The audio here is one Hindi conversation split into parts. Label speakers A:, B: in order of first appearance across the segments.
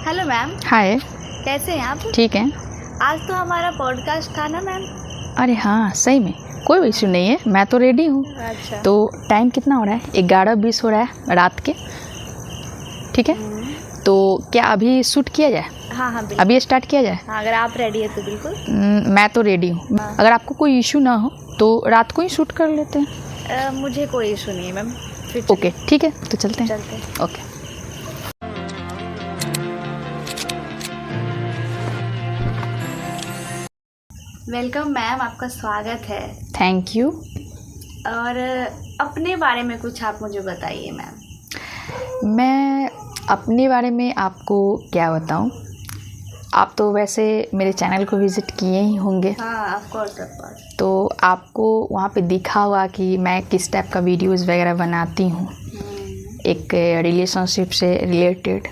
A: Hello ma'am.
B: हाय।
A: कैसे हैं आप?
B: ठीक है।
A: आज तो हमारा पॉडकास्ट था ना मैम।
B: अरे हाँ, सही में कोई इशू नहीं है, मैं तो रेडी हूँ।
A: अच्छा।
B: तो टाइम कितना हो रहा है? 11:20 हो रहा है रात के। ठीक है, तो क्या अभी शूट किया जाए?
A: हाँ हाँ बिल्कुल।
B: अभी स्टार्ट किया जाए?
A: हाँ, अगर आप रेडी है तो बिल्कुल।
B: मैं तो रेडी हूँ। अगर आपको कोई इशू ना हो तो रात को ही शूट कर लेते हैं।
A: मुझे कोई इशू नहीं है मैम।
B: ओके ठीक है, तो चलते हैं।
A: चलते हैं।
B: ओके।
A: वेलकम मैम, आपका स्वागत है।
B: Thank you.
A: और अपने बारे में कुछ आप मुझे बताइए मैम।
B: मैं अपने बारे में आपको क्या बताऊँ? आप तो वैसे मेरे चैनल को विज़िट किए ही होंगे।
A: हाँ, ऑफ कोर्स। तो
B: आपको वहाँ पे दिखा होगा कि मैं किस टाइप का वीडियोस वगैरह बनाती हूँ, एक रिलेशनशिप से रिलेटेड।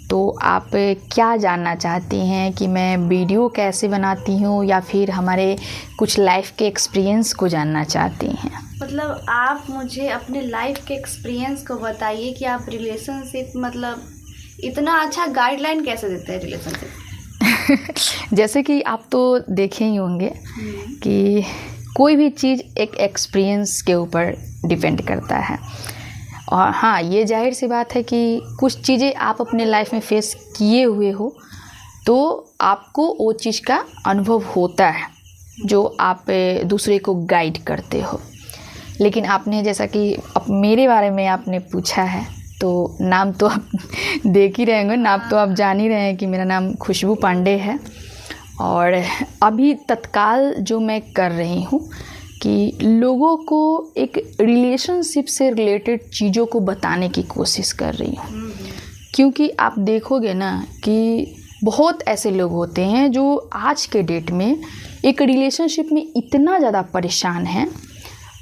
B: तो आप क्या जानना चाहती हैं कि मैं वीडियो कैसे बनाती हूँ, या फिर हमारे कुछ लाइफ के एक्सपीरियंस को जानना चाहती हैं?
A: मतलब आप मुझे अपने लाइफ के एक्सपीरियंस को बताइए कि आप रिलेशनशिप मतलब इतना अच्छा गाइडलाइन कैसे देते हैं रिलेशनशिप।
B: जैसे कि आप तो देखे ही होंगे कि कोई भी चीज़ एक एक्सपीरियंस के ऊपर डिपेंड करता है। और हाँ, ये जाहिर सी बात है कि कुछ चीज़ें आप अपने लाइफ में फेस किए हुए हो तो आपको वो चीज़ का अनुभव होता है जो आप दूसरे को गाइड करते हो। लेकिन आपने जैसा कि अब मेरे बारे में आपने पूछा है, तो नाम तो आप देख ही रहे होंगे, नाम तो आप जान ही रहे हैं कि मेरा नाम खुशबू पांडे है। और अभी तत्काल जो मैं कर रही हूँ कि लोगों को एक रिलेशनशिप से रिलेटेड चीज़ों को बताने की कोशिश कर रही हूँ। क्योंकि आप देखोगे ना कि बहुत ऐसे लोग होते हैं जो आज के डेट में एक रिलेशनशिप में इतना ज़्यादा परेशान हैं,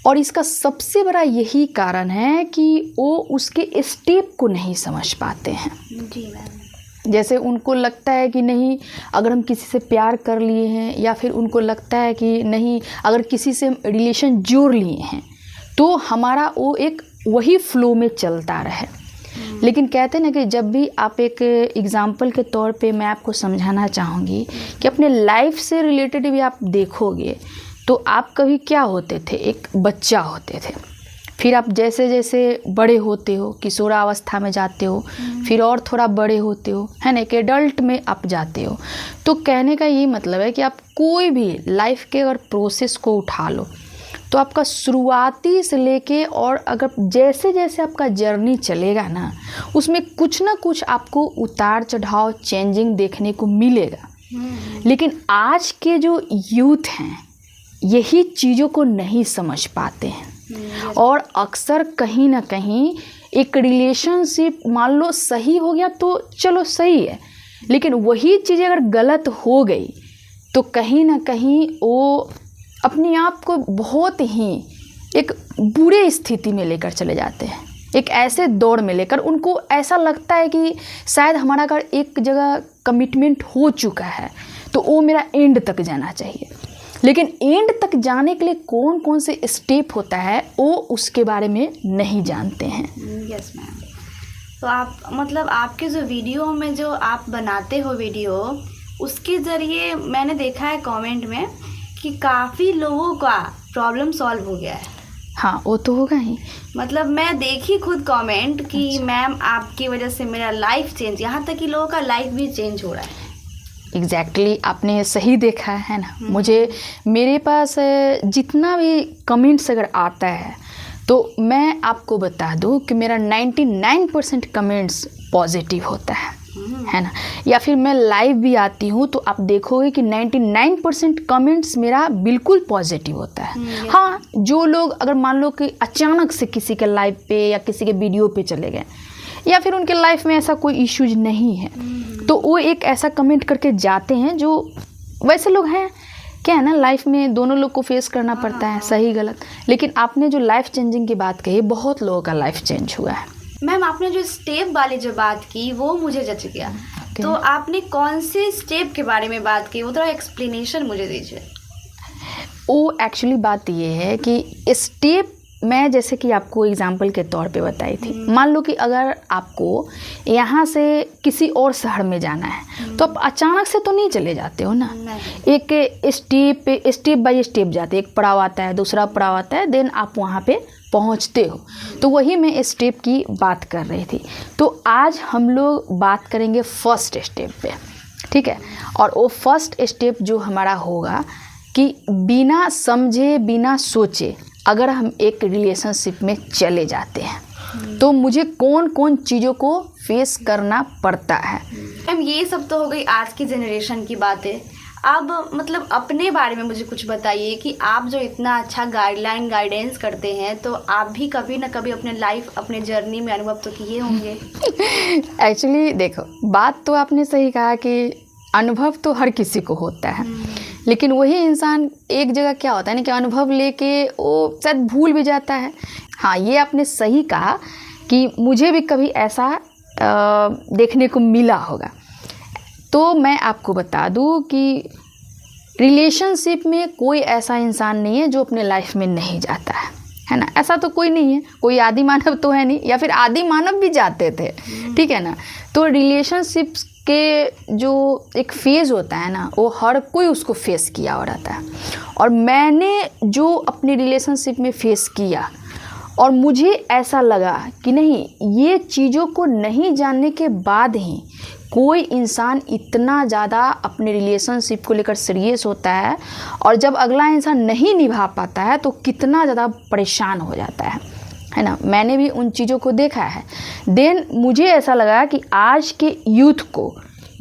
B: और इसका सबसे बड़ा यही कारण है कि वो उसके स्टेप को नहीं समझ पाते हैं।
A: जी मैम।
B: जैसे उनको लगता है कि नहीं, अगर हम किसी से प्यार कर लिए हैं, या फिर उनको लगता है कि नहीं, अगर किसी से हम रिलेशन जोड़ लिए हैं तो हमारा वो एक वही फ्लो में चलता रहे। लेकिन कहते हैं ना कि जब भी आप एक एग्ज़ाम्पल के तौर पे मैं आपको समझाना चाहूँगी कि अपने लाइफ से रिलेटेड भी आप देखोगे तो आप कभी क्या होते थे, एक बच्चा होते थे, फिर आप जैसे जैसे बड़े होते हो, किशोरावस्था में जाते हो, फिर और थोड़ा बड़े होते हो, है ना, एक एडल्ट में आप जाते हो। तो कहने का यही मतलब है कि आप कोई भी लाइफ के अगर प्रोसेस को उठा लो तो आपका शुरुआती से लेके और अगर जैसे जैसे आपका जर्नी चलेगा ना, उसमें कुछ ना कुछ आपको उतार चढ़ाव चेंजिंग देखने को मिलेगा। लेकिन आज के जो यूथ हैं यही चीज़ों को नहीं समझ पाते हैं, और अक्सर कहीं ना कहीं एक रिलेशनशिप मान लो सही हो गया तो चलो सही है, लेकिन वही चीज़ अगर गलत हो गई तो कहीं ना कहीं वो अपने आप को बहुत ही एक बुरे स्थिति में लेकर चले जाते हैं, एक ऐसे दौर में लेकर। उनको ऐसा लगता है कि शायद हमारा अगर एक जगह कमिटमेंट हो चुका है तो वो मेरा एंड तक जाना चाहिए, लेकिन एंड तक जाने के लिए कौन कौन से स्टेप होता है वो उसके बारे में नहीं जानते हैं।
A: Yes ma'am. तो आप मतलब आपके जो वीडियो में जो आप बनाते हो वीडियो, उसके ज़रिए मैंने देखा है कमेंट में कि काफ़ी लोगों का प्रॉब्लम सॉल्व हो गया है।
B: हाँ, वो तो होगा ही।
A: मतलब मैं देखी खुद कमेंट कि मैम आपकी वजह से मेरा लाइफ चेंज, यहाँ तक कि लोगों का लाइफ भी चेंज हो रहा है।
B: एग्जैक्टली आपने सही देखा है ना। मुझे मेरे पास जितना भी कमेंट्स अगर आता है तो मैं आपको बता दूं कि मेरा 99% कमेंट्स पॉजिटिव होता है ना। या फिर मैं लाइव भी आती हूँ तो आप देखोगे कि 99% कमेंट्स मेरा बिल्कुल पॉजिटिव होता है। हाँ, जो लोग अगर मान लो कि अचानक से किसी के लाइव पे या किसी के वीडियो पे चले गए, या फिर उनके लाइफ में ऐसा कोई इश्यूज नहीं है, तो वो एक ऐसा कमेंट करके जाते हैं जो वैसे लोग हैं, क्या है ना, लाइफ में दोनों लोग को फेस करना पड़ता है, सही गलत। लेकिन आपने जो लाइफ चेंजिंग की बात कही, बहुत लोगों का लाइफ चेंज हुआ है।
A: मैम आपने जो स्टेप वाली जो बात की वो मुझे जच गया। तो आपने कौन से स्टेप के बारे में बात की, वो थोड़ा एक्सप्लेनेशन मुझे दीजिए।
B: वो एक्चुअली बात ये है कि स्टेप मैं जैसे कि आपको एग्जाम्पल के तौर पे बताई थी, मान लो कि अगर आपको यहाँ से किसी और शहर में जाना है तो आप अचानक से तो नहीं चले जाते हो ना, एक स्टेप बाय स्टेप जाते, एक पड़ाव आता है, दूसरा पड़ाव आता है, देन आप वहाँ पे पहुँचते हो। तो वही मैं स्टेप की बात कर रही थी। तो आज हम लोग बात करेंगे फर्स्ट स्टेप पे, ठीक है। और वो फर्स्ट स्टेप जो हमारा होगा कि बिना समझे बिना सोचे अगर हम एक रिलेशनशिप में चले जाते हैं तो मुझे कौन कौन चीज़ों को फेस करना पड़ता है।
A: मैम ये सब तो हो गई आज की जनरेशन की बातें। अब मतलब अपने बारे में मुझे कुछ बताइए कि आप जो इतना अच्छा गाइडेंस करते हैं तो आप भी कभी ना कभी अपने लाइफ अपने जर्नी में अनुभव तो किए होंगे।
B: एक्चुअली देखो, बात तो आपने सही कहा कि अनुभव तो हर किसी को होता है, लेकिन वही इंसान एक जगह क्या होता है ना कि अनुभव लेके वो शायद भूल भी जाता है। हाँ, ये आपने सही कहा कि मुझे भी कभी ऐसा देखने को मिला होगा। तो मैं आपको बता दूं कि रिलेशनशिप में कोई ऐसा इंसान नहीं है जो अपने लाइफ में नहीं जाता है ना। ऐसा तो कोई नहीं है, कोई आदि मानव तो है नहीं, या फिर आदि मानव भी जाते थे, ठीक है ना। तो रिलेशनशिप्स के जो एक फेज़ होता है ना, वो हर कोई उसको फेस किया हो रहता है। और मैंने जो अपनी रिलेशनशिप में फेस किया और मुझे ऐसा लगा कि नहीं, ये चीज़ों को नहीं जानने के बाद ही कोई इंसान इतना ज़्यादा अपने रिलेशनशिप को लेकर सीरियस होता है, और जब अगला इंसान नहीं निभा पाता है तो कितना ज़्यादा परेशान हो जाता है ना। मैंने भी उन चीज़ों को देखा है। देन मुझे ऐसा लगा कि आज के यूथ को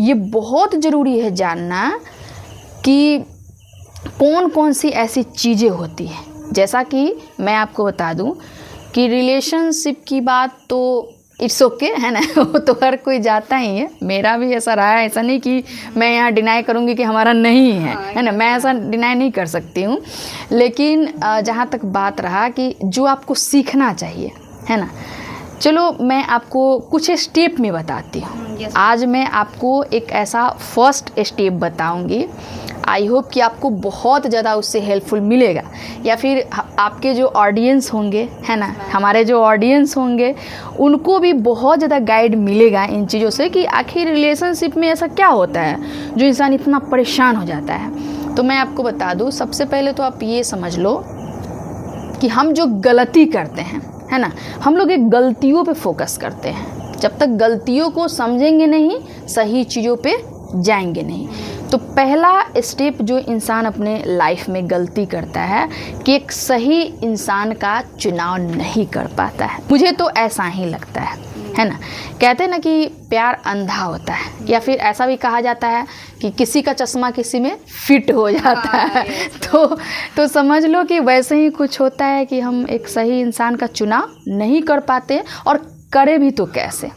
B: ये बहुत ज़रूरी है जानना कि कौन कौन सी ऐसी चीज़ें होती हैं। जैसा कि मैं आपको बता दूं कि रिलेशनशिप की बात तो इट्स ओके है ना, वो तो हर कोई जाता ही है, मेरा भी ऐसा रहा है। ऐसा नहीं कि मैं यहाँ डिनाई करूँगी कि हमारा नहीं है ना, मैं ऐसा डिनाई नहीं कर सकती हूँ। लेकिन जहाँ तक बात रहा कि जो आपको सीखना चाहिए है ना, चलो मैं आपको कुछ स्टेप में बताती हूँ। आज मैं आपको एक ऐसा फर्स्ट स्टेप बताऊँगी। आई होप कि आपको बहुत ज़्यादा उससे हेल्पफुल मिलेगा, या फिर आपके जो ऑडियंस होंगे है ना, हमारे जो ऑडियंस होंगे उनको भी बहुत ज़्यादा गाइड मिलेगा इन चीज़ों से कि आखिर रिलेशनशिप में ऐसा क्या होता है जो इंसान इतना परेशान हो जाता है। तो मैं आपको बता दूँ, सबसे पहले तो आप ये समझ लो कि हम जो गलती करते हैं है ना, हम लोग एक गलतियों पे फोकस करते हैं। जब तक गलतियों को समझेंगे नहीं, सही चीज़ों पे जाएंगे नहीं। तो पहला स्टेप जो इंसान अपने लाइफ में गलती करता है कि एक सही इंसान का चुनाव नहीं कर पाता है। मुझे तो ऐसा ही लगता है ना। कहते हैं ना कि प्यार अंधा होता है, या फिर ऐसा भी कहा जाता है कि किसी का चश्मा किसी में फिट हो जाता है। तो समझ लो कि वैसे ही कुछ होता है कि हम एक सही इंसान का चुनाव नहीं कर पाते, और करें भी तो कैसे,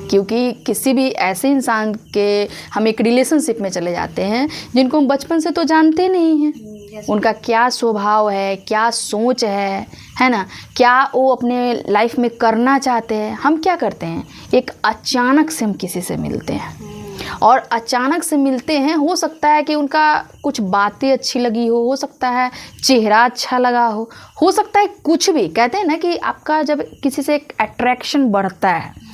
B: क्योंकि किसी भी ऐसे इंसान के हम एक रिलेशनशिप में चले जाते हैं जिनको हम बचपन से तो जानते नहीं हैं। उनका क्या स्वभाव है, क्या सोच है ना, क्या वो अपने लाइफ में करना चाहते हैं। हम क्या करते हैं, एक अचानक से हम किसी से मिलते हैं, और अचानक से मिलते हैं, हो सकता है कि उनका कुछ बातें अच्छी लगी हो सकता है चेहरा अच्छा लगा हो सकता है कुछ भी। कहते हैं ना कि आपका जब किसी से एक अट्रैक्शन बढ़ता है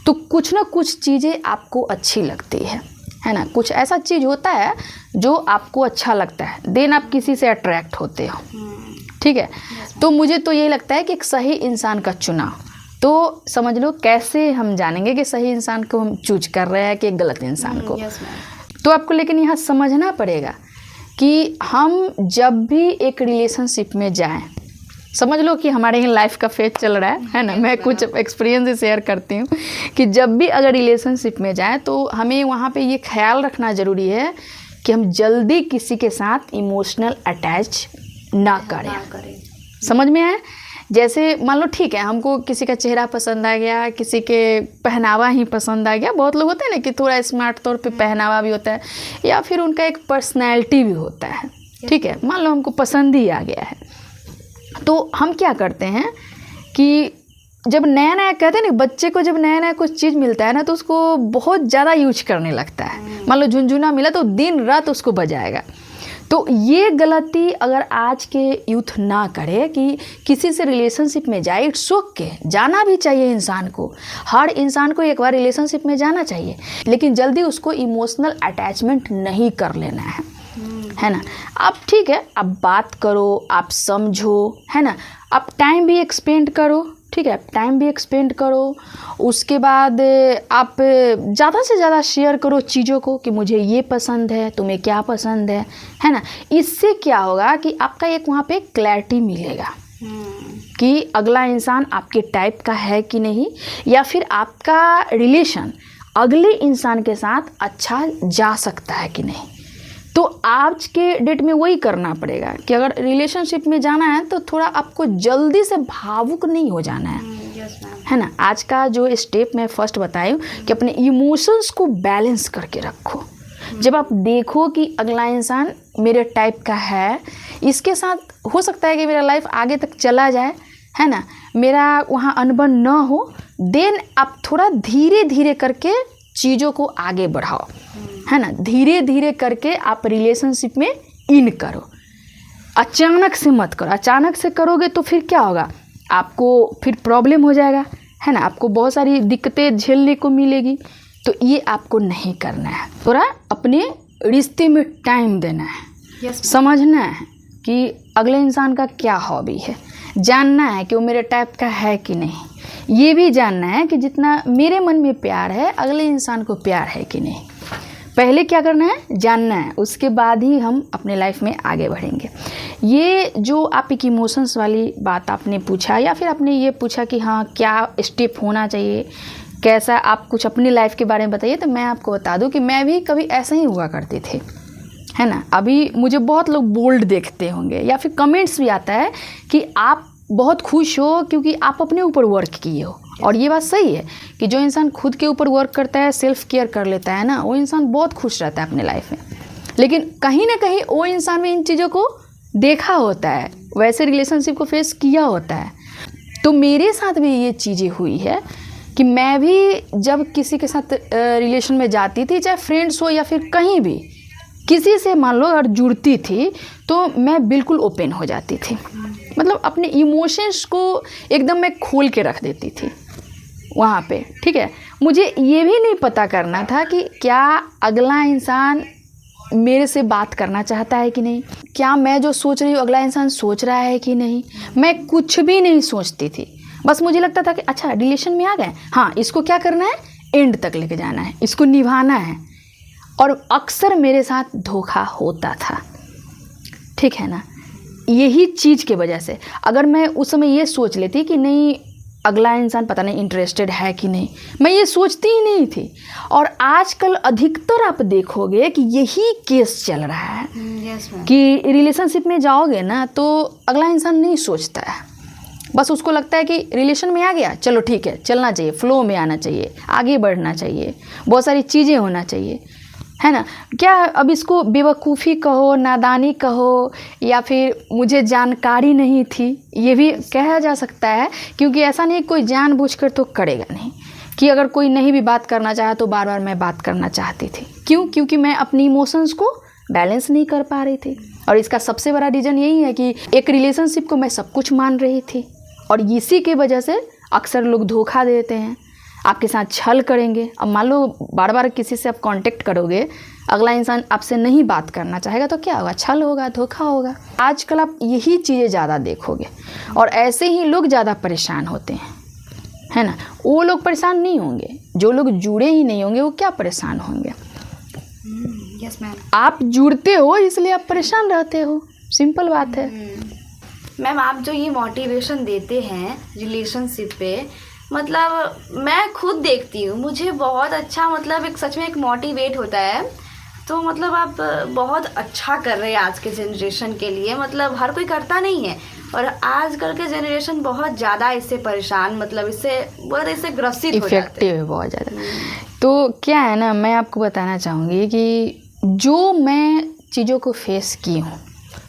B: तो कुछ ना कुछ चीज़ें आपको अच्छी लगती है ना। कुछ ऐसा चीज़ होता है जो आपको अच्छा लगता है, देन आप किसी से अट्रैक्ट होते हो, ठीक है। तो मुझे तो यही लगता है कि एक सही इंसान का चुनाव, तो समझ लो कैसे हम जानेंगे कि सही इंसान को हम चूज कर रहे हैं कि एक गलत इंसान को। तो आपको लेकिन यहाँ समझना पड़ेगा कि हम जब भी एक रिलेशनशिप में जाएं, समझ लो कि हमारे यहाँ लाइफ का फेज चल रहा है ना। मैं कुछ एक्सपीरियंस शेयर करती हूँ कि जब भी अगर रिलेशनशिप में जाएं तो हमें वहाँ पे ये ख्याल रखना ज़रूरी है कि हम जल्दी किसी के साथ इमोशनल अटैच ना करें। समझ में आया? जैसे मान लो ठीक है, हमको किसी का चेहरा पसंद आ गया, किसी के पहनावा ही पसंद आ गया। बहुत लोग होते हैं ना कि थोड़ा स्मार्ट तौर पे पहनावा भी होता है, या फिर उनका एक पर्सनैलिटी भी होता है, ठीक है। मान लो हमको पसंद ही आ गया है, तो हम क्या करते हैं कि जब नया नया, कहते हैं ना बच्चे को जब नया नया कुछ चीज़ मिलता है ना तो उसको बहुत ज़्यादा यूज करने लगता है। मान लो झुनझुना मिला तो दिन रात उसको बजाएगा। तो ये गलती अगर आज के यूथ ना करे कि किसी से रिलेशनशिप में जाए, इट्स ओके, जाना भी चाहिए इंसान को, हर इंसान को एक बार रिलेशनशिप में जाना चाहिए, लेकिन जल्दी उसको इमोशनल अटैचमेंट नहीं कर लेना है ना। आप ठीक है, आप बात करो, आप समझो, है ना, आप टाइम भी एक्सपेंड करो, ठीक है, टाइम भी एक्सपेंड करो। उसके बाद आप ज़्यादा से ज़्यादा शेयर करो चीज़ों को कि मुझे ये पसंद है, तुम्हें क्या पसंद है ना। इससे क्या होगा कि आपका एक वहाँ पे क्लैरिटी मिलेगा कि अगला इंसान आपके टाइप का है कि नहीं, या फिर आपका रिलेशन अगले इंसान के साथ अच्छा जा सकता है कि नहीं। तो आज के डेट में वही करना पड़ेगा कि अगर रिलेशनशिप में जाना है तो थोड़ा आपको जल्दी से भावुक नहीं हो जाना है ना। आज का जो स्टेप मैं फर्स्ट बताई कि अपने इमोशंस को बैलेंस करके रखो। जब आप देखो कि अगला इंसान मेरे टाइप का है, इसके साथ हो सकता है कि मेरा लाइफ आगे तक चला जाए, है ना, मेरा वहाँ अनबन न हो, देन आप थोड़ा धीरे धीरे करके चीज़ों को आगे बढ़ाओ, है ना। धीरे धीरे करके आप रिलेशनशिप में इन करो, अचानक से मत करो। अचानक से करोगे तो फिर क्या होगा, आपको फिर प्रॉब्लम हो जाएगा, है ना, आपको बहुत सारी दिक्कतें झेलने को मिलेगी। तो ये आपको नहीं करना है। थोड़ा अपने रिश्ते में टाइम देना है, समझना है कि अगले इंसान का क्या हॉबी है, जानना है कि वो मेरे टाइप का है कि नहीं। ये भी जानना है कि जितना मेरे मन में प्यार है, अगले इंसान को प्यार है कि नहीं। पहले क्या करना है, जानना है, उसके बाद ही हम अपने लाइफ में आगे बढ़ेंगे। ये जो आप एक इमोशंस वाली बात आपने पूछा, या फिर आपने ये पूछा कि हाँ क्या स्टेप होना चाहिए, कैसा, आप कुछ अपनी लाइफ के बारे में बताइए। तो मैं आपको बता दूं कि मैं भी कभी ऐसा ही हुआ करती थी, है ना। अभी मुझे बहुत लोग बोल्ड देखते होंगे, या फिर कमेंट्स भी आता है कि आप बहुत खुश हो क्योंकि आप अपने ऊपर वर्क किए हो। और ये बात सही है कि जो इंसान खुद के ऊपर वर्क करता है, सेल्फ केयर कर लेता है ना, वो इंसान बहुत खुश रहता है अपने लाइफ में। लेकिन कहीं ना कहीं वो इंसान में इन चीज़ों को देखा होता है, वैसे रिलेशनशिप को फेस किया होता है। तो मेरे साथ भी ये चीज़ें हुई है कि मैं भी जब किसी के साथ रिलेशन में जाती थी, चाहे फ्रेंड्स हो या फिर कहीं भी, किसी से मान लो अगर जुड़ती थी तो मैं बिल्कुल ओपन हो जाती थी, मतलब अपने इमोशंस को एकदम मैं खोल के रख देती थी वहाँ पे, ठीक है। मुझे ये भी नहीं पता करना था कि क्या अगला इंसान मेरे से बात करना चाहता है कि नहीं, क्या मैं जो सोच रही हूँ अगला इंसान सोच रहा है कि नहीं। मैं कुछ भी नहीं सोचती थी, बस मुझे लगता था कि अच्छा रिलेशन में आ गए, हाँ इसको क्या करना है, एंड तक लेके जाना है, इसको निभाना है। और अक्सर मेरे साथ धोखा होता था, ठीक है ना। यही चीज़ की वजह से अगर मैं उस समय ये सोच लेती कि नहीं अगला इंसान पता नहीं इंटरेस्टेड है कि नहीं, मैं ये सोचती ही नहीं थी। और आजकल अधिकतर आप देखोगे कि यही केस चल रहा है कि रिलेशनशिप में जाओगे ना तो अगला इंसान नहीं सोचता है, बस उसको लगता है कि रिलेशन में आ गया, चलो ठीक है, चलना चाहिए, फ्लो में आना चाहिए, आगे बढ़ना चाहिए, बहुत सारी चीज़ें होना चाहिए, है ना। क्या अब इसको बेवकूफ़ी कहो, नादानी कहो, या फिर मुझे जानकारी नहीं थी, ये भी कहा जा सकता है। क्योंकि ऐसा नहीं कोई जानबूझकर तो करेगा नहीं कि अगर कोई नहीं भी बात करना चाहे तो बार बार मैं बात करना चाहती थी। क्यों? क्योंकि मैं अपनी इमोशंस को बैलेंस नहीं कर पा रही थी। और इसका सबसे बड़ा रीज़न यही है कि एक रिलेशनशिप को मैं सब कुछ मान रही थी, और इसी की वजह से अक्सर लोग धोखा देते हैं, आपके साथ छल करेंगे। अब मान लो बार बार किसी से आप कांटेक्ट करोगे, अगला इंसान आपसे नहीं बात करना चाहेगा तो क्या होगा, छल होगा, धोखा होगा। आजकल आप यही चीज़ें ज़्यादा देखोगे, और ऐसे ही लोग ज़्यादा परेशान होते हैं, है ना। वो लोग परेशान नहीं होंगे, जो लोग जुड़े ही नहीं होंगे वो क्या परेशान होंगे।
A: यस मैम,
B: आप जुड़ते हो इसलिए आप परेशान रहते हो, सिंपल बात है।
A: मैम आप जो ये मोटिवेशन देते हैं रिलेशनशिप पे, मतलब मैं खुद देखती हूँ, मुझे बहुत अच्छा, मतलब एक सच में एक मोटिवेट होता है। तो मतलब आप बहुत अच्छा कर रहे हैं आज के जनरेशन के लिए, मतलब हर कोई करता नहीं है, और आजकल के जनरेशन बहुत ज़्यादा इससे परेशान, मतलब इससे बहुत इससे ग्रसित हो जाते हैं,
B: इफेक्टिव है बहुत ज़्यादा। तो क्या है ना, मैं आपको बताना चाहूँगी कि जो मैं चीज़ों को फेस की हूँ,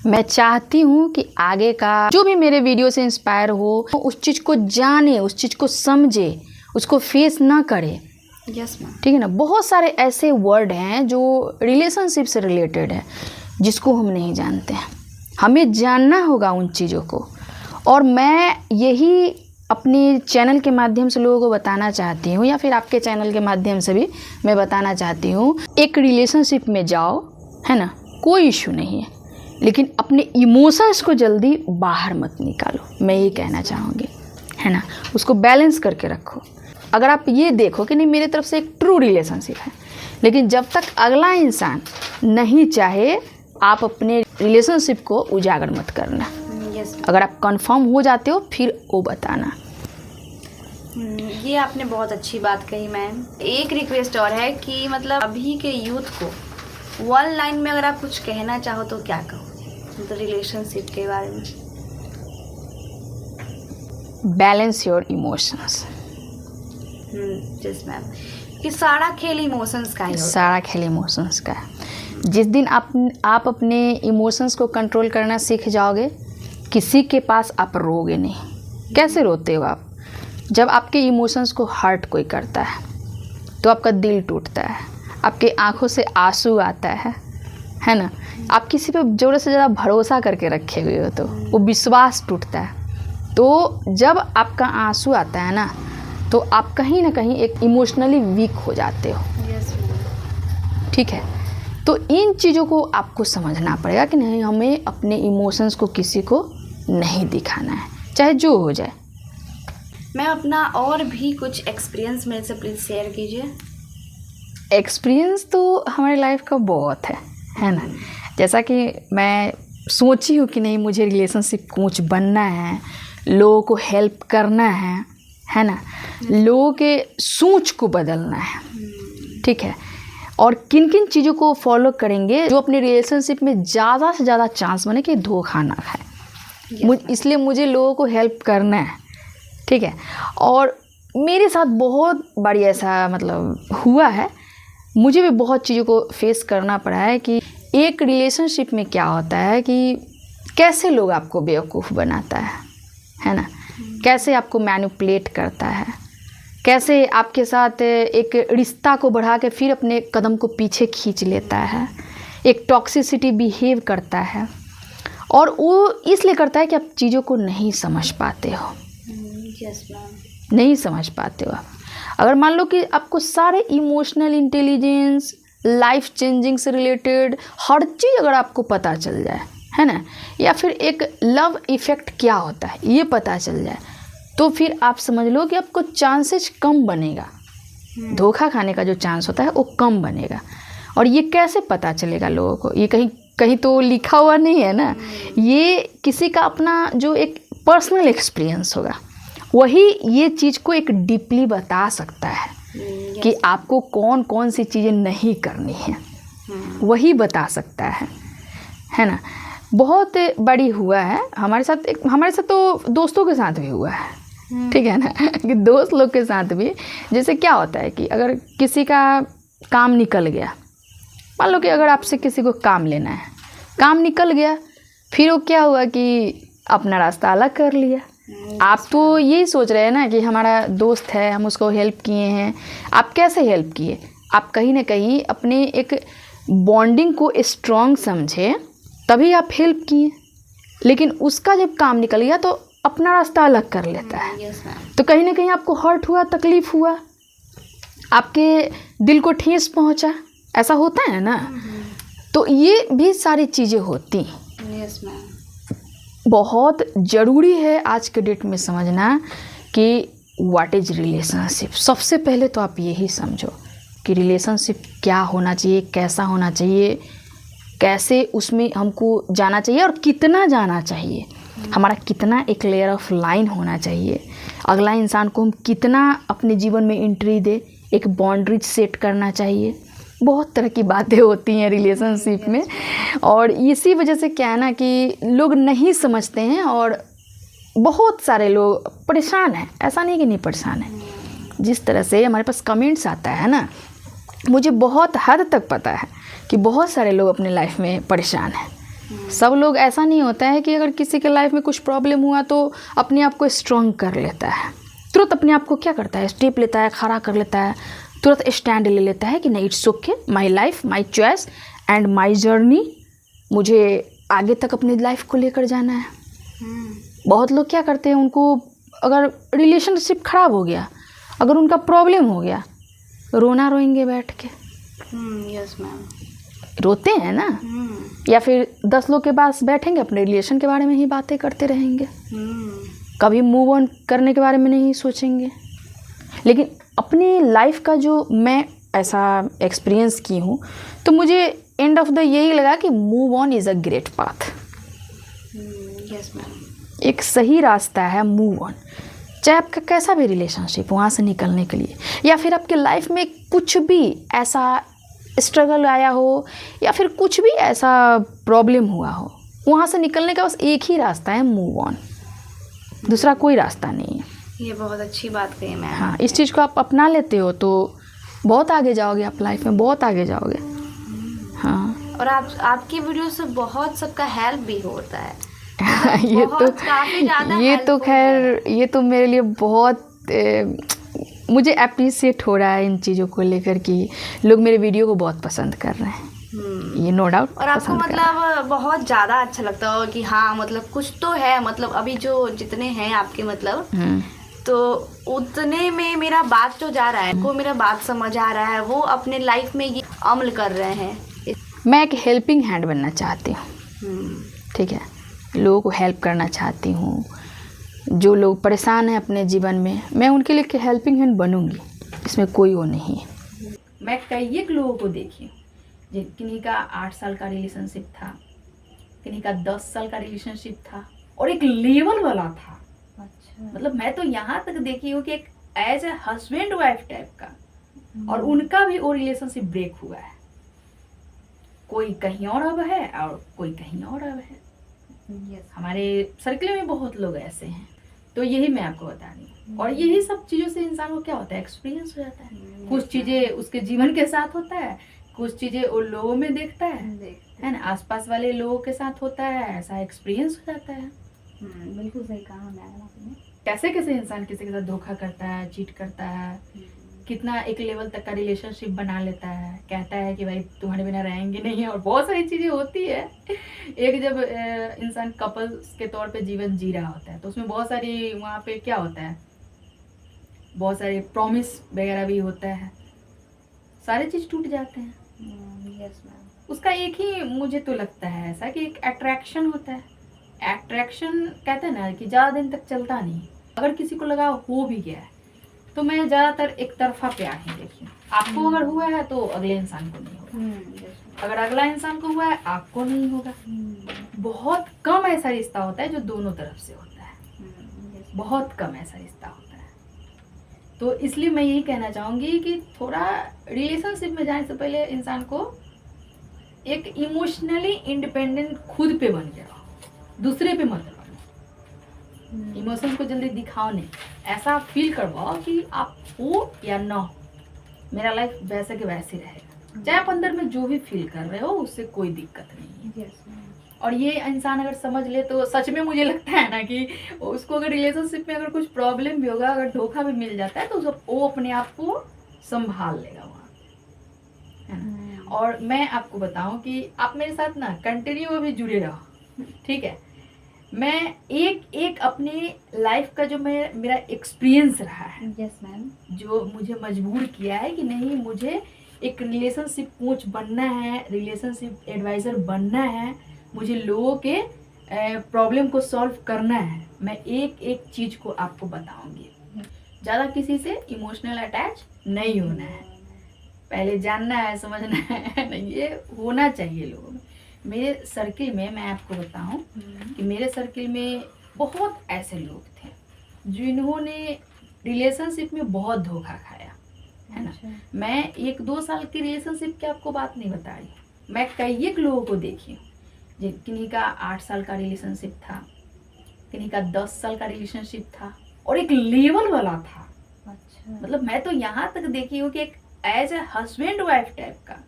B: मैं चाहती हूँ कि आगे का जो भी मेरे वीडियो से इंस्पायर हो, उस चीज़ को जाने, उस चीज़ को समझे, उसको फेस ना करे।
A: यस मैम,
B: ठीक है ना। बहुत सारे ऐसे वर्ड हैं जो रिलेशनशिप से रिलेटेड है, जिसको हम नहीं जानते हैं। हमें जानना होगा उन चीज़ों को। और मैं यही अपने चैनल के माध्यम से लोगों को बताना चाहती हूँ, या फिर आपके चैनल के माध्यम से भी मैं बताना चाहती हूँ, एक रिलेशनशिप में जाओ, है ना, कोई इशू नहीं है, लेकिन अपने इमोशंस को जल्दी बाहर मत निकालो, मैं ये कहना चाहूँगी, है ना। उसको बैलेंस करके रखो। अगर आप ये देखो कि नहीं मेरी तरफ से एक ट्रू रिलेशनशिप है, लेकिन जब तक अगला इंसान नहीं चाहे आप अपने रिलेशनशिप को उजागर मत करना। अगर आप कंफर्म हो जाते हो फिर वो बताना।
A: ये आपने बहुत अच्छी बात कही मैम। एक रिक्वेस्ट और है कि मतलब अभी के यूथ को वन लाइन में अगर आप कुछ कहना चाहो तो क्या कहो, मतलब रिलेशनशिप के बारे में?
B: Balance your emotions.
A: Yes ma'am, कि सारा खेल इमोशंस का ही होता है।
B: सारा खेल इमोशंस का है। जिस दिन आप अपने इमोशंस को कंट्रोल करना सीख जाओगे, किसी के पास आप रोगे नहीं। कैसे रोते हो आप? जब आपके इमोशंस को हर्ट कोई करता है तो आपका दिल टूटता है, आपके आंखों से आंसू आता है ना। आप किसी पे ज़रूरत से ज़्यादा भरोसा करके रखे हुए हो तो वो विश्वास टूटता है। तो जब आपका आंसू आता है ना, तो आप कहीं ना कहीं एक इमोशनली वीक हो जाते हो। ठीक है, तो इन चीज़ों को आपको समझना पड़ेगा कि नहीं, हमें अपने इमोशंस को किसी को नहीं दिखाना है, चाहे जो हो जाए।
A: मैं अपना और भी कुछ एक्सपीरियंस मेरे से प्लीज़ शेयर कीजिए।
B: एक्सपीरियंस तो हमारी लाइफ का बहुत है ना। जैसा कि मैं सोची हूँ कि नहीं मुझे रिलेशनशिप कोच बनना है, लोगों को हेल्प करना है ना, लोगों के सोच को बदलना है। ठीक है, और किन किन चीज़ों को फॉलो करेंगे जो अपने रिलेशनशिप में ज़्यादा से ज़्यादा चांस बने कि धोखा ना खाए। इसलिए मुझे लोगों को हेल्प करना है। ठीक है, और मेरे साथ बहुत बारी ऐसा मतलब हुआ है, मुझे भी बहुत चीज़ों को फेस करना पड़ा है कि एक रिलेशनशिप में क्या होता है कि कैसे लोग आपको बेवकूफ़ बनाता है ना, कैसे आपको मैनिपुलेट करता है, कैसे आपके साथ एक रिश्ता को बढ़ा के फिर अपने कदम को पीछे खींच लेता है, एक टॉक्सिसिटी बिहेव करता है, और वो इसलिए करता है कि आप चीज़ों को नहीं समझ पाते हो। नहीं समझ पाते हो आप। अगर मान लो कि आपको सारे इमोशनल इंटेलिजेंस, लाइफ चेंजिंग से रिलेटेड हर चीज़ अगर आपको पता चल जाए, है ना, या फिर एक लव इफ़ेक्ट क्या होता है ये पता चल जाए, तो फिर आप समझ लो कि आपको चांसेस कम बनेगा, धोखा खाने का जो चांस होता है वो कम बनेगा। और ये कैसे पता चलेगा लोगों को? ये कहीं तो लिखा हुआ नहीं है ना, ये किसी का अपना जो एक पर्सनल एक्सपीरियंस होगा, वही ये चीज़ को एक डीपली बता सकता है कि आपको कौन कौन सी चीज़ें नहीं करनी है, वही बता सकता है ना। बहुत बड़ी हुआ है हमारे साथ तो दोस्तों के साथ भी हुआ है। ठीक है ना, कि दोस्त लोग के साथ भी जैसे क्या होता है कि अगर किसी का काम निकल गया, मान लो कि अगर आपसे किसी को काम लेना है, काम निकल गया, फिर वो क्या हुआ कि अपना रास्ता अलग कर लिया। आप तो यही सोच रहे हैं ना कि हमारा दोस्त है, हम उसको हेल्प किए हैं। आप कैसे हेल्प किए? आप कहीं ना कहीं अपने एक बॉन्डिंग को स्ट्रॉन्ग समझे तभी आप हेल्प किए, लेकिन उसका जब काम निकल गया तो अपना रास्ता अलग कर लेता है। तो कहीं ना कहीं आपको हर्ट हुआ, तकलीफ हुआ, आपके दिल को ठेस पहुंचा, ऐसा होता है ना। तो ये भी सारी चीज़ें होती हैं। बहुत ज़रूरी है आज के डेट में समझना कि व्हाट इज़ रिलेशनशिप। सबसे पहले तो आप यही समझो कि रिलेशनशिप क्या होना चाहिए, कैसा होना चाहिए, कैसे उसमें हमको जाना चाहिए और कितना जाना चाहिए, हमारा कितना एक लेयर ऑफ लाइन होना चाहिए, अगला इंसान को हम कितना अपने जीवन में एंट्री दे, एक बाउंड्रीज सेट करना चाहिए। बहुत तरह की बातें होती हैं रिलेशनशिप में, और इसी वजह से क्या है ना कि लोग नहीं समझते हैं और बहुत सारे लोग परेशान हैं। ऐसा नहीं कि नहीं परेशान है, जिस तरह से हमारे पास कमेंट्स आता है ना, मुझे बहुत हद तक पता है कि बहुत सारे लोग अपने लाइफ में परेशान हैं। सब लोग ऐसा नहीं होता है कि अगर किसी के लाइफ में कुछ प्रॉब्लम हुआ तो अपने आप को स्ट्रॉन्ग कर लेता है, तुरंत अपने आप को क्या करता है, स्टेप लेता है, खड़ा कर लेता है, तुरंत स्टैंड ले लेता है कि नहीं, it's okay, my life, my choice and my journey, मुझे आगे तक अपनी लाइफ को लेकर जाना है। बहुत लोग क्या करते हैं, उनको अगर रिलेशनशिप ख़राब हो गया, अगर उनका प्रॉब्लम हो गया, रोना रोएंगे बैठ के।
A: Yes ma'am.
B: रोते हैं ना, या फिर 10 लोग के पास बैठेंगे, अपने रिलेशन के बारे में ही बातें करते रहेंगे, कभी मूव ऑन करने के बारे में नहीं सोचेंगे। लेकिन अपनी लाइफ का जो मैं ऐसा एक्सपीरियंस की हूँ, तो मुझे एंड ऑफ द यही लगा कि move on is a great path.
A: Yes ma'am.
B: एक सही रास्ता है मूव ऑन, चाहे आपका कैसा भी रिलेशनशिप, वहाँ से निकलने के लिए, या फिर आपके लाइफ में कुछ भी ऐसा स्ट्रगल आया हो, या फिर कुछ भी ऐसा प्रॉब्लम हुआ हो, वहाँ से निकलने का बस एक ही रास्ता है, मूव ऑन। दूसरा कोई रास्ता नहीं है।
A: ये बहुत अच्छी बात कही मैम।
B: हाँ, इस चीज़ को आप अपना लेते हो तो बहुत आगे जाओगे, आप लाइफ में बहुत आगे जाओगे। हाँ,
A: और आपकी वीडियो से बहुत सबका हेल्प भी होता है।
B: ये तो खैर, ये तो मेरे लिए बहुत मुझे अप्रिशिएट हो रहा है इन चीज़ों को लेकर कि लोग मेरे वीडियो को बहुत पसंद कर रहे हैं। ये नो डाउट।
A: और आपको मतलब बहुत ज़्यादा अच्छा लगता हो कि हाँ मतलब कुछ तो है, मतलब अभी जो जितने हैं आपके मतलब तो उतने में मेरा बात जो जा रहा है, वो मेरा बात समझ आ रहा है, वो अपने लाइफ में ये अमल कर रहे हैं।
B: मैं एक हेल्पिंग हैंड बनना चाहती हूँ, ठीक है, लोगों को हेल्प करना चाहती हूँ। जो लोग परेशान हैं अपने जीवन में, मैं उनके लिए हेल्पिंग हैंड बनूंगी, इसमें कोई वो नहीं है। मैं कई एक लोगों को देखी, किन्हीं का 8 साल का रिलेशनशिप था, किन्हीं का 10 साल का रिलेशनशिप था, और एक लेवल वाला था। अच्छा। मतलब मैं तो यहाँ तक देखी हूँ कि एक as a husband wife type का, और उनका भी वो रिलेशनशिप ब्रेक हुआ है। कोई कहीं और अब है और कोई कहीं और अब है। हमारे सर्कल में बहुत लोग ऐसे हैं। तो यही मैं आपको बता रही हूँ। और यही सब चीज़ों से इंसान को क्या होता है, एक्सपीरियंस हो जाता है। कुछ चीज़ें उसके जीवन के साथ होता है, कुछ चीज़ें वो लोगों में देखता है ना, आसपास वाले लोगों के साथ होता है, ऐसा एक्सपीरियंस हो जाता है।
A: बिल्कुल सही कहा मैडम आपने।
B: कैसे कैसे इंसान किसी के साथ धोखा करता है, चीट करता है, कितना एक लेवल तक का रिलेशनशिप बना लेता है, कहता है कि भाई तुम्हारे बिना रहेंगे नहीं, और बहुत सारी चीज़ें होती है। एक जब इंसान कपल्स के तौर पे जीवन जी रहा होता है, तो उसमें बहुत सारी वहाँ पे क्या होता है, बहुत सारे प्रॉमिस वगैरह भी होता है, सारे चीज़ टूट जाते हैं।
A: Yes ma'am.
B: उसका एक ही मुझे तो लगता है ऐसा कि एक अट्रैक्शन होता है। अट्रैक्शन कहते हैं ना कि ज़्यादा दिन तक चलता नहीं। अगर किसी को लगा हो भी गया है, तो मैं ज़्यादातर एक तरफा प्यार ही देखी। आपको अगर हुआ है तो अगले इंसान को नहीं होगा, अगर अगला इंसान को हुआ है आपको नहीं होगा। बहुत कम ऐसा रिश्ता होता है जो दोनों तरफ से होता है, बहुत कम ऐसा रिश्ता होता है। तो इसलिए मैं यही कहना चाहूँगी कि थोड़ा रिलेशनशिप में जाने से पहले इंसान को एक इमोशनली इंडिपेंडेंट खुद पे बन गया, दूसरे पे मत बनो। इमोशंस को जल्दी दिखाओ नहीं, ऐसा फील करवाओ कि आप हो या ना हो, मेरा लाइफ वैसे के वैसे रहेगा। चाहे आप अंदर में जो भी फील कर रहे हो उससे कोई दिक्कत नहीं है। और ये इंसान अगर समझ ले तो सच में मुझे लगता है ना कि उसको अगर रिलेशनशिप में अगर कुछ प्रॉब्लम भी होगा, अगर धोखा भी मिल जाता है, तो वो अपने आप को संभाल लेगा वहाँ, है ना। और मैं आपको बताऊं कि आप मेरे साथ ना कंटिन्यू अभी जुड़े रहो, ठीक है। मैं एक अपनी लाइफ का जो मेरा एक्सपीरियंस रहा है,
A: यस मैम, जो
B: मुझे मजबूर किया है कि नहीं, मुझे एक रिलेशनशिप कोच बनना है, रिलेशनशिप एडवाइज़र बनना है, मुझे लोगों के प्रॉब्लम को सॉल्व करना है। मैं एक एक चीज़ को आपको बताऊंगी। ज़्यादा किसी से इमोशनल अटैच नहीं होना है, पहले जानना है, समझना है, नहीं ये होना चाहिए लोगों में। मेरे सर्किल में मैं आपको बताऊं कि मेरे सर्किल में बहुत ऐसे लोग थे जिन्होंने रिलेशनशिप में बहुत धोखा खाया, है ना। मैं 1-2 साल की रिलेशनशिप की आपको बात नहीं बता रही, मैं कई एक लोगों को देखी हूँ, किन्हीं का 8 साल का रिलेशनशिप था, किन्हीं का 10 साल का रिलेशनशिप था, और एक लेवल वाला था। अच्छा। मतलब मैं तो यहाँ तक देखी हूँ कि एक as a husband wife type का,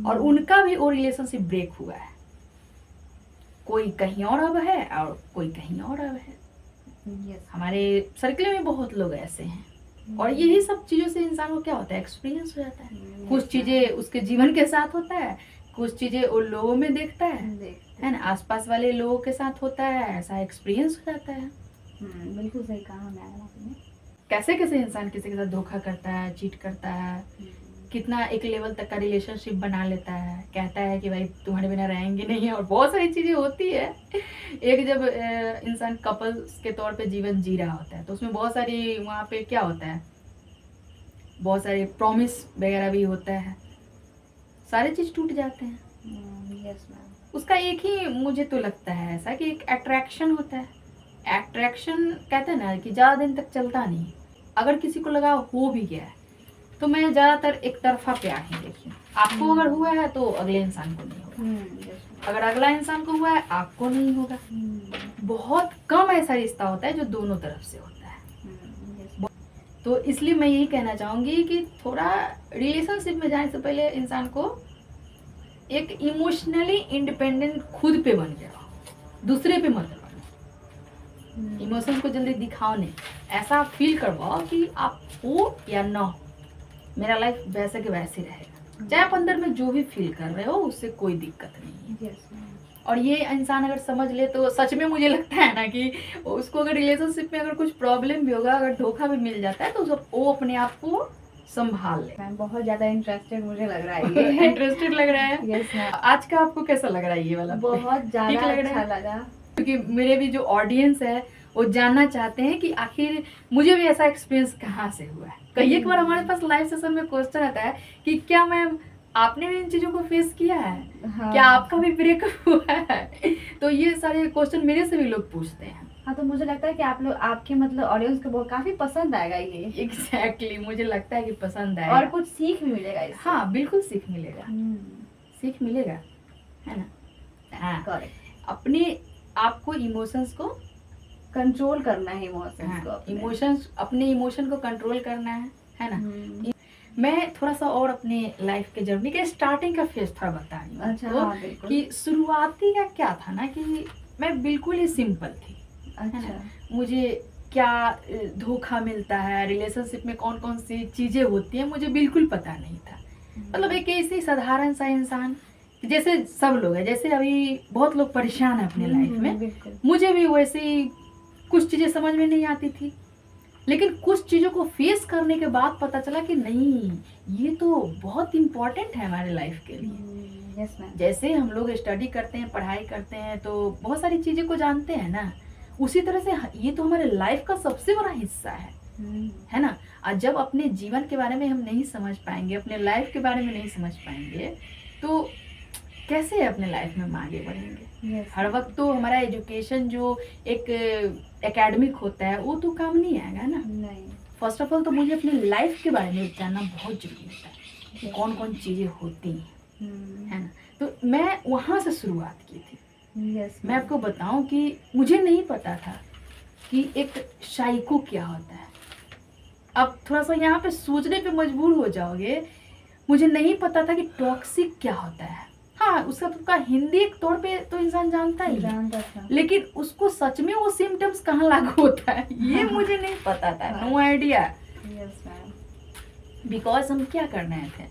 B: और उनका भी वो रिलेशनशिप ब्रेक हुआ है। कोई कहीं और अब है और कोई कहीं और अब है। हमारे सर्कल में बहुत लोग ऐसे हैं। और यही सब चीज़ों से इंसान को क्या होता है, एक्सपीरियंस हो जाता है। कुछ चीज़ें उसके जीवन के साथ होता है, कुछ चीजें उन लोगों में देखता है ना, आसपास वाले लोगों के साथ होता है, ऐसा एक्सपीरियंस हो जाता है।
A: बिल्कुल सही कहा मैम आपने।
B: कैसे कैसे इंसान किसी के साथ धोखा करता है, चीट करता है, कितना एक लेवल तक का रिलेशनशिप बना लेता है, कहता है कि भाई तुम्हारे बिना रहेंगे नहीं, और बहुत सारी चीजें होती है। एक जब इंसान कपल्स के तौर पे जीवन जी रहा होता है तो उसमें बहुत सारी वहाँ पे क्या होता है, बहुत सारे प्रॉमिस वगैरह भी होता है, सारे चीज टूट जाते हैं।
A: Yes ma'am.
B: उसका एक ही मुझे तो लगता है ऐसा कि एक अट्रैक्शन होता है। अट्रैक्शन कहते हैं ना कि ज़्यादा दिन तक चलता नहीं। अगर किसी को लगा हो भी गया है तो मैं ज़्यादातर एक तरफा प्यार ही देखी। आपको अगर हुआ है तो अगले इंसान को नहीं होगा, अगर अगला इंसान को हुआ है आपको नहीं होगा। बहुत कम ऐसा रिश्ता होता है जो दोनों तरफ से होता है। तो इसलिए मैं यही कहना चाहूँगी कि थोड़ा रिलेशनशिप में जाने से पहले इंसान को एक इमोशनली इंडिपेंडेंट खुद पे बन गया, दूसरे पे मत बनो। इमोशन को जल्दी दिखाओ नहीं, ऐसा फील करवाओ कि आप हो या ना हो, मेरा लाइफ वैसे के वैसे रहेगा। चाहे आप अंदर में जो भी फील कर रहे हो उससे कोई दिक्कत नहीं है। और ये इंसान अगर समझ ले तो सच में मुझे लगता है ना कि उसको अगर रिलेशनशिप में अगर कुछ प्रॉब्लम भी होगा, अगर धोखा भी मिल जाता है तो वो अपने आप को संभाल ले।
A: मैम बहुत ज्यादा इंटरेस्टेड मुझे लग रहा है ये।
B: इंटरेस्टेड लग रहा है।
A: Yes ma'am.
B: आज का आपको कैसा लग रहा है ये वाला?
A: बहुत ज्यादा
B: लग रहा
A: अच्छा लगा,
B: क्योंकि मेरे भी जो ऑडियंस है वो जानना चाहते हैं कि आखिर मुझे भी ऐसा एक्सपीरियंस कहाँ से हुआ है। कई एक बार हमारे पास लाइव सेशन में क्वेश्चन आता है कि क्या मैम आपने भी इन चीजों को फेस किया है?
A: हाँ।
B: क्या आपका भी ब्रेकअप हुआ है? तो ये सारे क्वेश्चन मेरे से भी लोग पूछते हैं।
A: हाँ, तो मुझे लगता है कि आप लोग आपके मतलब ऑडियंस को बहुत काफी पसंद आएगा ये।
B: एग्जैक्टली मुझे लगता है कि पसंद आएगा
A: और कुछ सीख भी मिलेगा इससे।
B: हाँ बिल्कुल सीख मिलेगा, सीख मिलेगा, है ना। हाँ
A: करेक्ट।
B: अपने आपको इमोशंस को
A: कंट्रोल करना है, इमोशंस को,
B: इमोशंस अपने इमोशन को कंट्रोल करना है ना। मैं थोड़ा सा और अपने लाइफ के जर्नी के स्टार्टिंग का फेज थोड़ा बता रही हूँ।
A: अच्छा, हाँ, बिल्कुल।
B: कि शुरुआती का क्या था ना कि मैं बिल्कुल ही सिंपल थी।
A: अच्छा।
B: मुझे क्या धोखा मिलता है, रिलेशनशिप में कौन कौन सी चीजें होती हैं, मुझे बिल्कुल पता नहीं था। मतलब एक ऐसी साधारण सा इंसान जैसे सब लोग हैं, जैसे अभी बहुत लोग परेशान है अपने लाइफ में, मुझे भी वैसे ही कुछ चीजें समझ में नहीं आती थी। लेकिन कुछ चीजों को फेस करने के बाद पता चला कि नहीं, ये तो बहुत इम्पोर्टेंट है हमारे लाइफ के लिए।
A: Yes ma'am.
B: जैसे हम लोग स्टडी करते हैं, पढ़ाई करते हैं तो बहुत सारी चीजें को जानते हैं ना, उसी तरह से ये तो हमारे लाइफ का सबसे बड़ा हिस्सा है ना। और जब अपने जीवन के बारे में हम नहीं समझ पाएंगे, अपने लाइफ के बारे में नहीं समझ पाएंगे तो कैसे अपने लाइफ में आगे बढ़ेंगे। हर वक्त तो हमारा एजुकेशन जो एक एकेडमिक होता है वो तो काम नहीं आएगा ना।
A: नहीं।
B: फर्स्ट ऑफ ऑल तो मुझे अपनी लाइफ के बारे में जानना बहुत जरूरी होता है कि कौन कौन चीज़ें होती हैं, है ना। तो मैं वहाँ से शुरुआत की थी। मैं आपको बताऊं कि मुझे नहीं पता था कि एक साइको क्या होता है। अब थोड़ा सा यहाँ पे सोचने पे मजबूर हो जाओगे। मुझे नहीं पता था कि टॉक्सिक क्या होता है। हाँ, उसका तो हिंदी एक तौर पे तो इंसान जानता ही है, लेकिन उसको सच में वो सिम्टम्स कहाँ लागू होता है ये मुझे नहीं पता था। No idea. बिकॉज हम क्या कर रहे थे,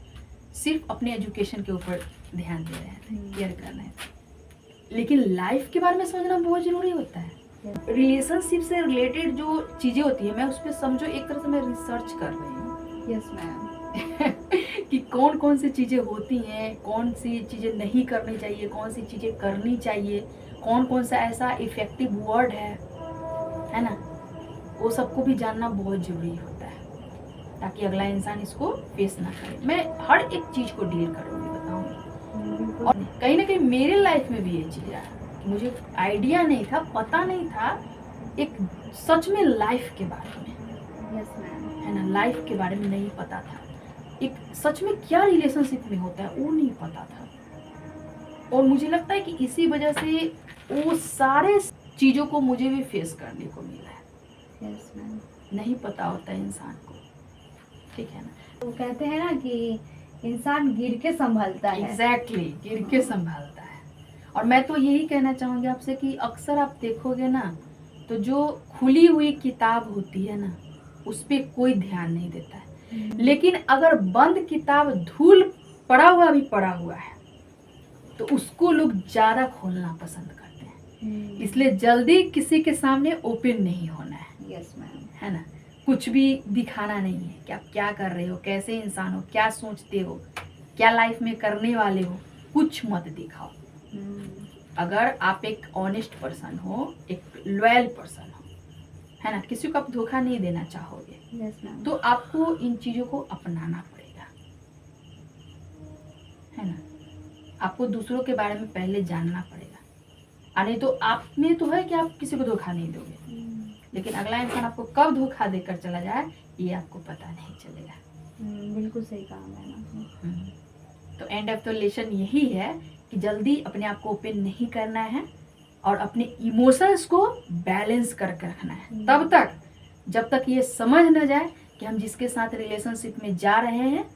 B: सिर्फ अपने एजुकेशन के ऊपर ध्यान दे रहे थे, केयर कर रहे थे। लेकिन लाइफ के बारे में समझना बहुत जरूरी होता है। रिलेशनशिप से रिलेटेड जो चीजें होती है, मैं उस पर समझो एक तरह से मैं रिसर्च कर रही हूँ।
A: Yes ma'am.
B: कि कौन कौन सी चीजें होती हैं, कौन सी चीजें नहीं करनी चाहिए, कौन सी चीजें करनी चाहिए, कौन कौन सा ऐसा इफेक्टिव वर्ड है ना। वो सबको भी जानना बहुत जरूरी होता है ताकि अगला इंसान इसको फेस ना करे। मैं हर एक चीज को डील करूँगी, बताऊंगी। और कहीं ना कहीं मेरे लाइफ में भी ये चीज है, मुझे आइडिया नहीं था, पता नहीं था एक सच में लाइफ के बारे में।
A: Yes ma'am.
B: है ना, लाइफ के बारे में नहीं पता था। एक सच में क्या रिलेशनशिप में होता है वो नहीं पता था। और मुझे लगता है कि इसी वजह से वो सारे चीजों को मुझे भी फेस करने को मिला है।
A: Yes ma'am.
B: नहीं पता होता इंसान को, ठीक है ना।
A: तो कहते हैं ना कि इंसान गिर के संभलता है।
B: एग्जैक्टली, गिर के संभालता है। और मैं तो यही कहना चाहूंगी आपसे कि अक्सर आप देखोगे ना तो जो खुली हुई किताब होती है ना उस पर कोई ध्यान नहीं देता है। लेकिन अगर बंद किताब धूल पड़ा हुआ भी पड़ा हुआ है तो उसको लोग ज़्यादा खोलना पसंद करते हैं। इसलिए जल्दी किसी के सामने ओपन नहीं होना है।
A: Yes ma'am.
B: है ना, कुछ भी दिखाना नहीं है कि आप क्या कर रहे हो, कैसे इंसान हो, क्या सोचते हो, क्या लाइफ में करने वाले हो, कुछ मत दिखाओ। अगर आप एक ऑनेस्ट पर्सन हो, एक लॉयल पर्सन हो, है ना, किसी को आप धोखा नहीं देना चाहोगे,
A: यस मैम।
B: तो आपको इन चीज़ों को अपनाना पड़ेगा। है ना, आपको दूसरों के बारे में पहले जानना पड़ेगा। नहीं तो आप में तो है कि आप किसी को धोखा नहीं दोगे, लेकिन अगला इंसान आपको कब धोखा देकर चला जाए ये आपको पता नहीं चलेगा।
A: बिल्कुल सही कहा मैम आपने।
B: तो एंड ऑफ द लेसन यही है कि जल्दी अपने आप को ओपन नहीं करना है और अपने इमोशंस को बैलेंस करके रखना है, तब तक जब तक ये समझ न जाए कि हम जिसके साथ रिलेशनशिप में जा रहे हैं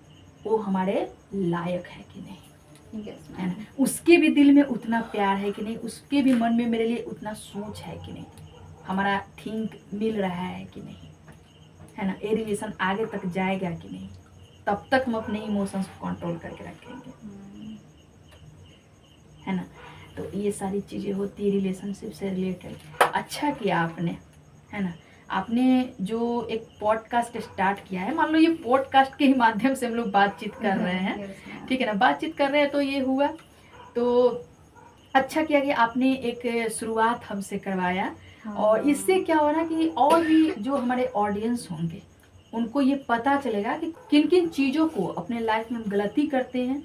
B: वो हमारे लायक है कि नहीं।
A: यस
B: है
A: मैम।
B: ना, उसके भी दिल में उतना प्यार है कि नहीं, उसके भी मन में मेरे लिए उतना सोच है कि नहीं, हमारा थिंक मिल रहा है कि नहीं, है ना, ये रिलेशन आगे तक जाएगा कि नहीं, तब तक हम अपने इमोशंस को कंट्रोल करके रखेंगे। है ना, तो ये सारी चीज़ें होती है रिलेशनशिप से रिलेटेड। अच्छा किया आपने, है ना, आपने जो एक पॉडकास्ट स्टार्ट किया है, मान लो ये पॉडकास्ट के ही माध्यम से हम लोग बातचीत कर रहे हैं, ठीक है ना, बातचीत कर रहे हैं तो ये हुआ, तो अच्छा किया कि आपने एक शुरुआत हमसे करवाया। और इससे क्या हो रहा है कि और भी जो हमारे ऑडियंस होंगे उनको ये पता चलेगा कि किन किन चीज़ों को अपने लाइफ में हम गलती करते हैं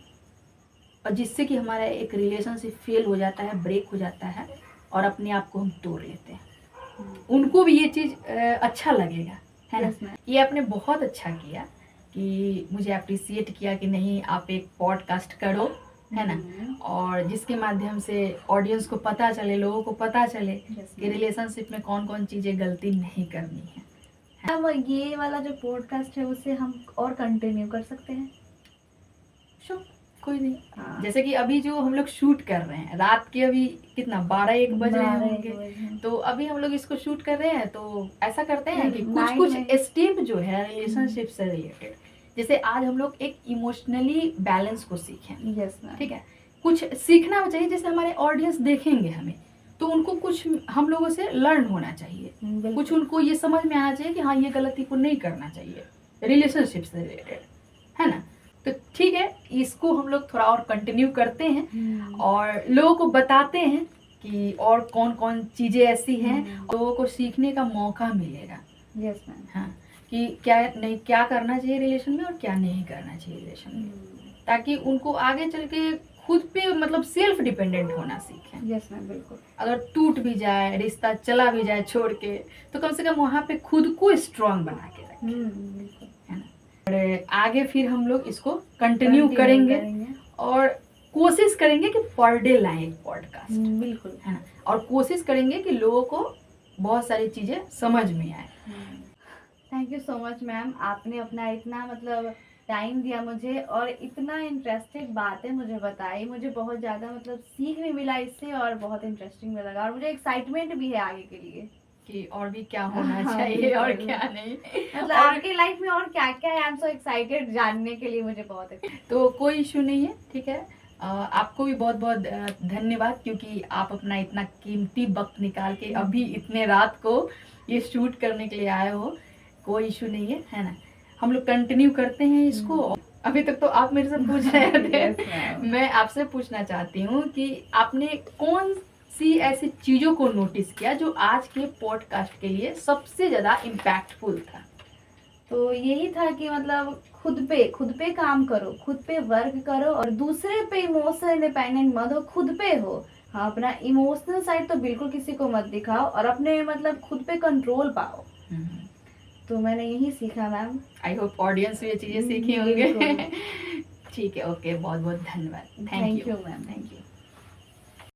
B: और जिससे कि हमारा एक रिलेशनशिप फेल हो जाता है, ब्रेक हो जाता है और अपने आप को हम तोड़ लेते हैं। उनको भी ये चीज़ अच्छा लगेगा, है ना। ये आपने बहुत अच्छा किया कि मुझे अप्रिसिएट किया कि नहीं आप एक पॉडकास्ट करो, है ना, और जिसके माध्यम से ऑडियंस को पता चले, लोगों को पता चले कि रिलेशनशिप में कौन कौन चीज़ें गलती नहीं करनी है।
A: अब ये वाला जो पॉडकास्ट है उसे हम और कंटिन्यू कर सकते हैं।
B: श्योर, कोई नहीं। जैसे कि अभी जो हम लोग शूट कर रहे हैं रात के, अभी कितना 12-1 बज रहे होंगे, तो अभी हम लोग इसको शूट कर रहे हैं, तो ऐसा करते हैं कि कुछ कुछ स्टेप जो है रिलेशनशिप से रिलेटेड, जैसे आज हम लोग एक इमोशनली बैलेंस को सीखें।
A: Yes ma'am.
B: ठीक है, कुछ सीखना चाहिए, जैसे हमारे ऑडियंस देखेंगे हमें तो उनको कुछ हम लोगों से लर्न होना चाहिए, कुछ उनको ये समझ में आना चाहिए कि हाँ ये गलती को नहीं करना चाहिए रिलेशनशिप से रिलेटेड, है ना। तो ठीक है, इसको हम लोग थोड़ा और कंटिन्यू करते हैं और लोगों को बताते हैं कि और कौन कौन चीज़ें ऐसी हैं लोगों को सीखने का मौका मिलेगा।
A: Yes ma'am.
B: हाँ, कि क्या करना चाहिए रिलेशन में और क्या नहीं करना चाहिए रिलेशन में, ताकि उनको आगे चल के खुद पे मतलब सेल्फ डिपेंडेंट होना सीखें।
A: यस मैम, बिल्कुल।
B: अगर टूट भी जाए, रिश्ता चला भी जाए छोड़ के, तो कम से कम वहाँ पे खुद को स्ट्रांग बना के रखें, है ना। और आगे फिर हम लोग इसको कंटिन्यू करेंगे और कोशिश करेंगे कि पर डे लाएं पॉडकास्ट,
A: बिल्कुल,
B: है ना, और कोशिश करेंगे कि लोगों को बहुत सारी चीज़ें समझ में आए।
A: Thank you so much ma'am, आपने अपना इतना मतलब टाइम दिया मुझे और इतना इंटरेस्टिंग बातें मुझे बताई, मुझे बहुत ज़्यादा मतलब सीख भी मिला इससे और बहुत इंटरेस्टिंग भी लगा और मुझे एक्साइटमेंट भी है आगे के लिए
B: कि और भी क्या होना चाहिए और क्या नहीं,
A: मतलब आपकी लाइफ में और क्या क्या है। आई एम सो एक्साइटेड जानने के लिए, मुझे बहुत
B: तो कोई इशू नहीं है, ठीक है। आपको भी बहुत बहुत धन्यवाद, क्योंकि आप अपना इतना कीमती वक्त निकाल के अभी इतने रात को ये शूट करने के लिए आए हो। कोई इशू नहीं है, है ना। हम लोग कंटिन्यू करते हैं इसको। अभी तक तो आप मेरे से पूछ रहे थे, मैं आपसे पूछना चाहती हूँ कि आपने कौन सी ऐसी चीज़ों को नोटिस किया जो आज के पॉडकास्ट के लिए सबसे ज़्यादा इम्पैक्टफुल था।
A: तो यही था कि मतलब खुद पे काम करो, खुद पे वर्क करो और दूसरे पे इमोशनल डिपेंडेंट मत हो, खुद पे हो। हाँ, अपना इमोशनल साइड तो बिल्कुल किसी को मत दिखाओ और अपने मतलब खुद पे कंट्रोल पाओ। तो मैंने यही सीखा मैम।
B: आई होप ऑडियंस भी ये चीज़ें सीखी होंगे। ठीक है, ओके, बहुत बहुत धन्यवाद। Thank you ma'am, thank you.